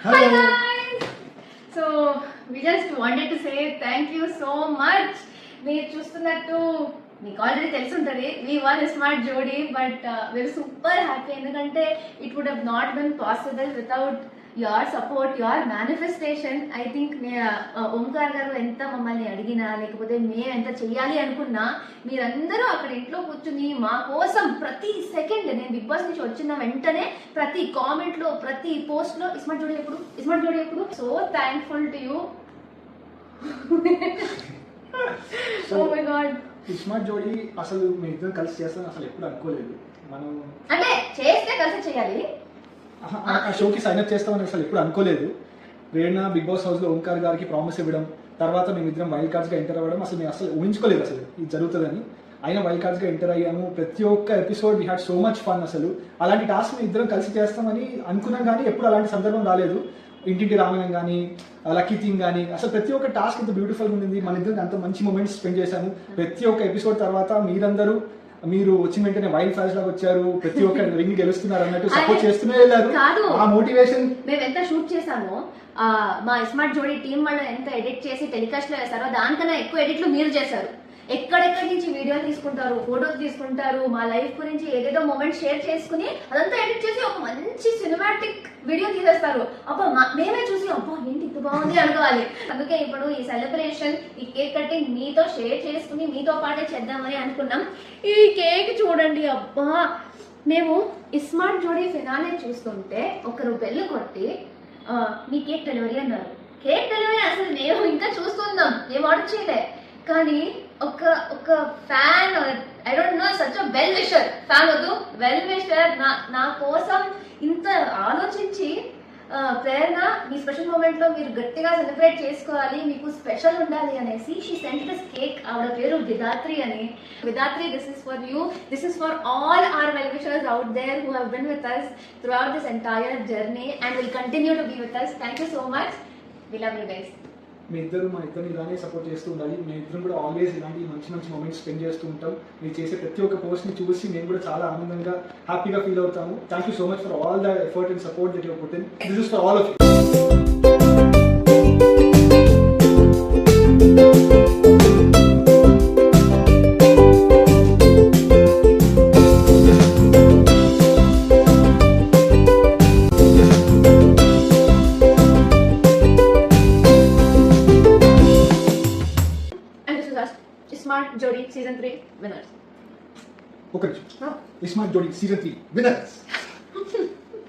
Hi guys! So we just wanted to say thank you so much. మీరు చూస్తున్నట్టు మీకు already తెలిసి ఉంటుంది we won smart Jodi but we're super happy ఎందుకంటే it would have not been possible without your support your manifestation. I think Omkar garu ఎంత మమ్మల్ని అడిగినా లేకపోతే మేము ఎంత చెయ్యాలి అనుకున్నా మీరందరూ అక్కడ ఇంట్లో కూర్చుని మా కోసం ప్రతి సెకండ్ నేను బిగ్ బాస్ నుంచి వచ్చిన వెంటనే ప్రతి కామెంట్ లో ప్రతి పోస్ట్ లో స్మార్ట్ జోడీ ఎప్పుడు so thankful to you. Oh my god, smart Jodi అసలు మీ ఇద్దరు కలిసి చేస్తాను అసలు ఎప్పుడు అనుకోలేదు. మనం అంటే చేస్తే కలిసి చేయాలి, ఆ షోకి సైన్ అప్ చేస్తామని అసలు ఎప్పుడు అనుకోలేదు. ప్రేరణ బిగ్ బాస్ హౌస్ లో ఓంకార్ గారికి ప్రామిస్ ఇవ్వడం, తర్వాత మేమిద్దరం వైల్డ్ కార్డ్స్ గా ఎంటర్ అవ్వడం అసలు మేము అసలు ఊహించుకోలేదు అసలు ఇది జరుగుతుందని. అయినా వైల్డ్ కార్డ్స్ గా ఎంటర్ అయ్యాము. ప్రతి ఒక్క episode we had so much fun. అసలు అలాంటి టాస్క్ మేము ఇద్దరం కలిసి చేస్తామని అనుకున్నాం కానీ ఎప్పుడు అలాంటి సందర్భం రాలేదు. ఇంటింటి రామాయణం కానీ లక్కీ థింగ్ కానీ అసలు ప్రతి ఒక్క టాస్క్ ఇంత బ్యూటిఫుల్ ఉంది. మన ఇద్దరికి అంత మంచి మూమెంట్స్ స్పెండ్ చేశాము. ప్రతి ఒక్క ఎపిసోడ్ తర్వాత మీరు వచ్చిన వెంటనే వైల్డ్ ఫ్లాష్ లాగా వచ్చారు, ప్రతి ఒక్క రింగ్ గెలుస్తున్నారు అన్నట్టు సపోర్ట్ చేస్తూనే వెళ్ళారు. ఆ మోటివేషన్ మేము ఎంత షూట్ చేసామో మా స్మార్ట్ జోడీ టీం వాళ్ళు ఎంత ఎడిట్ చేసి టెలికాస్ట్ లో వేసారో దానికన్నా ఎక్కువ ఎడిట్లు మీరు చేశారు. ఎక్కడెక్కడి నుంచి వీడియోలు తీసుకుంటారు, ఫోటోలు తీసుకుంటారు, మా లైఫ్ గురించి ఏదేదో మూమెంట్ షేర్ చేసుకుని అదంతా ఎడిట్ చేసి ఒక మంచి సినిమాటిక్ వీడియో తీసేస్తారు. అబ్బా మేమే చూసి అబ్బా ఏంటి ఇంత బాగుంది అనుకోవాలి. అందుకే ఇప్పుడు ఈ సెలబ్రేషన్ ఈ కేక్ కటింగ్ మీతో షేర్ చేసుకుని మీతో పాటే చేద్దామని అనుకున్నాం. ఈ కేక్ చూడండి, అబ్బా మేము స్మార్ట్ జోడీ ఫినాలే చూస్తుంటే ఒకరు బెల్లు కొట్టి మీ కేక్ డెలివరీ అన్నారు. కేక్ డెలివరీ అసలు మేము ఇంకా చూస్తున్నాం, మేము ఆర్డర్ చేయలే. కానీ ఒక fan, I don't know, such a well wisher, fan వద్దు వెల్ విషర్ నా కోసం ఇంత ఆలోచించి ప్రేరణ మీ స్పెషల్ మూమెంట్ లో మీరు గట్టిగా సెలబ్రేట్ చేసుకోవాలి, మీకు స్పెషల్ ఉండాలి అనేసి షీ సెంట్ దిస్ కేక్. ఆవిడ పేరు విధాత్రి అని. Vidhatri, this is for you, this is for all our well wishers out there who have been with us throughout this entire journey and will continue to be with us. Thank you so much. We love you guys. మీ ఇద్దరు మా ఇద్దరిని ఇలానే support చేస్తూ ఉండాలి. మేము ఇద్దరం కూడా always ఇలాంటి మంచి మంచి మూమెంట్స్ స్పెండ్ చేస్తూ ఉంటాం. మీరు చేసే ప్రతి ఒక్క పోస్ట్ని చూసి మేము కూడా చాలా ఆనందంగా హ్యాపీగా ఫీల్ అవుతాము. Thank you so much for all the effort and support that you put in. This is for all of you. Smart Jodi Season 3 winners. Okay. Smart Jodi Season 3 winners.